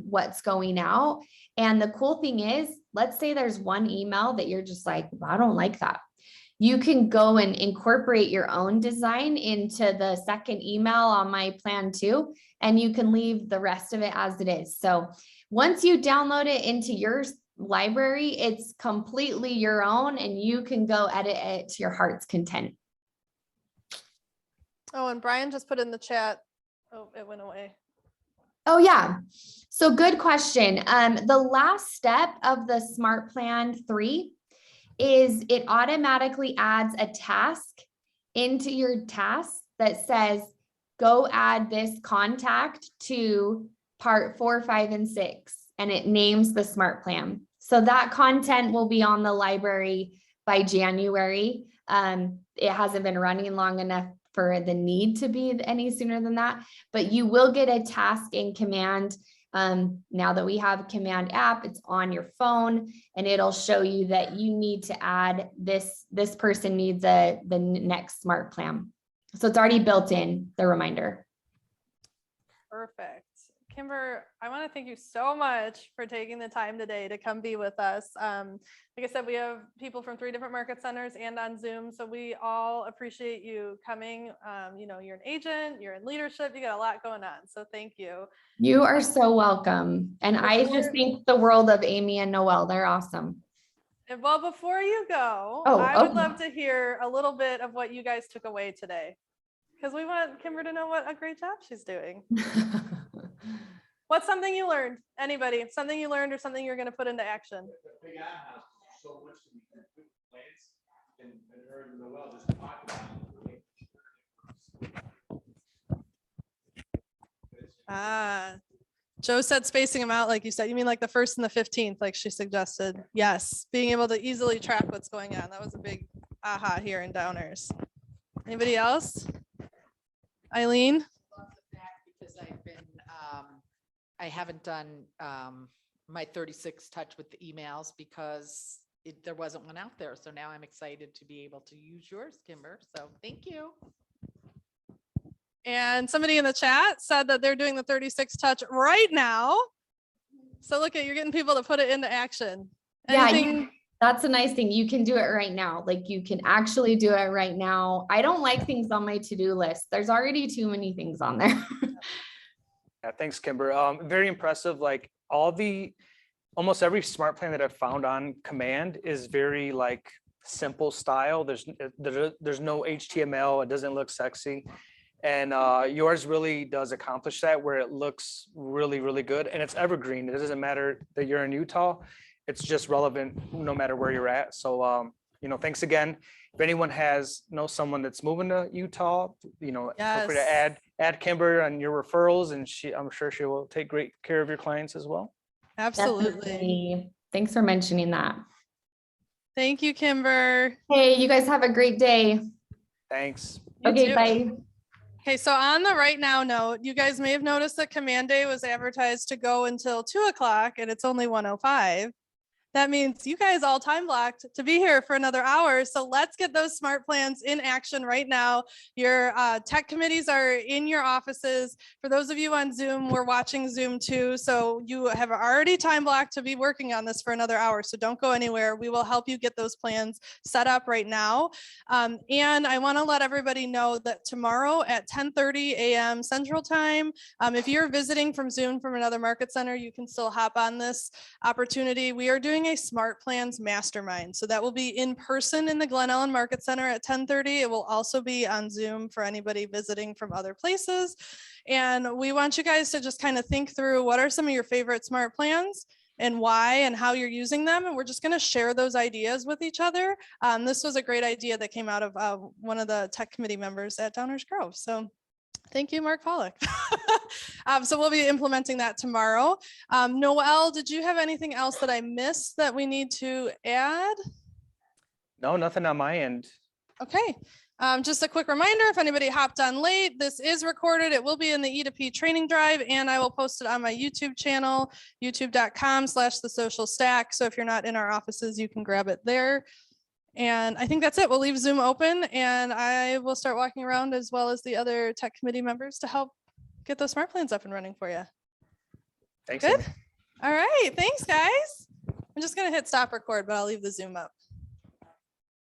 what's going out. And the cool thing is, let's say there's one email that you're just like, I don't like that. you can go and incorporate your own design into the second email on my plan too, and you can leave the rest of it as it is. So once you download it into your library, it's completely your own and you can go edit it to your heart's content. Oh, and Brian just put in the chat. Oh, it went away. Oh yeah. So good question. The last step of the Smart Plan 3 is it automatically adds a task into your task that says, go add this contact to part 4, 5, and 6, and it names the Smart Plan. So that content will be on the library by January. It hasn't been running long enough for the need to be any sooner than that, but you will get a task in Command. Now that we have Command app, it's on your phone and it'll show you that you need to add this person needs the next Smart Plan. So it's already built in, the reminder. Perfect. Kimber, I want to thank you so much for taking the time today to come be with us. Like I said, we have people from 3 different market centers and on Zoom. So we all appreciate you coming. You know, you're an agent, you're in leadership, you got a lot going on. So thank you. You are so welcome. And I just think the world of Amy and Noelle, they're awesome. And well, before you go, Oh, I would okay. love to hear a little bit of what you guys took away today, because we want Kimber to know what a great job she's doing. What's something you learned? Anybody? Something you learned or something you're going to put into action? The big house, so much to be good plans, and heard Noelle just talk about it. Joe said spacing them out, like you said. You mean like the 1st and the 15th, like she suggested. Yes, being able to easily track what's going on. That was a big aha here in Downers. Anybody else? Eileen? Because I've been, I haven't done my 36 touch with the emails because there wasn't one out there. So now I'm excited to be able to use yours, Kimber. So thank you. And somebody in the chat said that they're doing the 36 touch right now. So look at, you're getting people to put it into action. Yeah, that's a nice thing. You can do it right now. Like you can actually do it right now. I don't like things on my to-do list. There's already too many things on there. Yeah, thanks, Kimber. Very impressive. Like almost every smart plan that I've found on Command is very like simple style. There's no HTML. It doesn't look sexy. And yours really does accomplish that, where it looks really, really good. And it's evergreen. It doesn't matter that you're in Utah. It's just relevant no matter where you're at. So, thanks again. If anyone knows someone that's moving to Utah, feel free to add Kimber on your referrals, and I'm sure she will take great care of your clients as well. Absolutely. Definitely. Thanks for mentioning that. Thank you, Kimber. Hey, you guys have a great day. Thanks. Okay, bye. Okay, so on the right now note, you guys may have noticed that Command Day was advertised to go until 2 o'clock and it's only 1:05. That means you guys all time blocked to be here for another hour. So let's get those smart plans in action right now. Your tech committees are in your offices. For those of you on Zoom, we're watching Zoom too. So you have already time blocked to be working on this for another hour. So don't go anywhere. We will help you get those plans set up right now. And I want to let everybody know that tomorrow at 10:30 a.m. Central Time, if you're visiting from Zoom from another market center, you can still hop on this opportunity. We are doing a Smart Plans Mastermind. So that will be in person in the Glen Ellen Market Center at 10:30. It will also be on Zoom for anybody visiting from other places. And we want you guys to just kind of think through what are some of your favorite smart plans and why and how you're using them. And we're just going to share those ideas with each other. This was a great idea that came out of one of the tech committee members at Downers Grove. So thank you, Mark Pollock. So we'll be implementing that tomorrow. Noelle, did you have anything else that I missed that we need to add? No, nothing on my end. Okay. Just a quick reminder, if anybody hopped on late, this is recorded. It will be in the E2P training drive, and I will post it on my YouTube channel, youtube.com/thesocialstack. So if you're not in our offices, you can grab it there. And I think that's it. We'll leave Zoom open and I will start walking around as well as the other tech committee members to help get those smart plans up and running for you. Thanks. Good. Amy. All right. Thanks, guys. I'm just going to hit stop record, but I'll leave the Zoom up.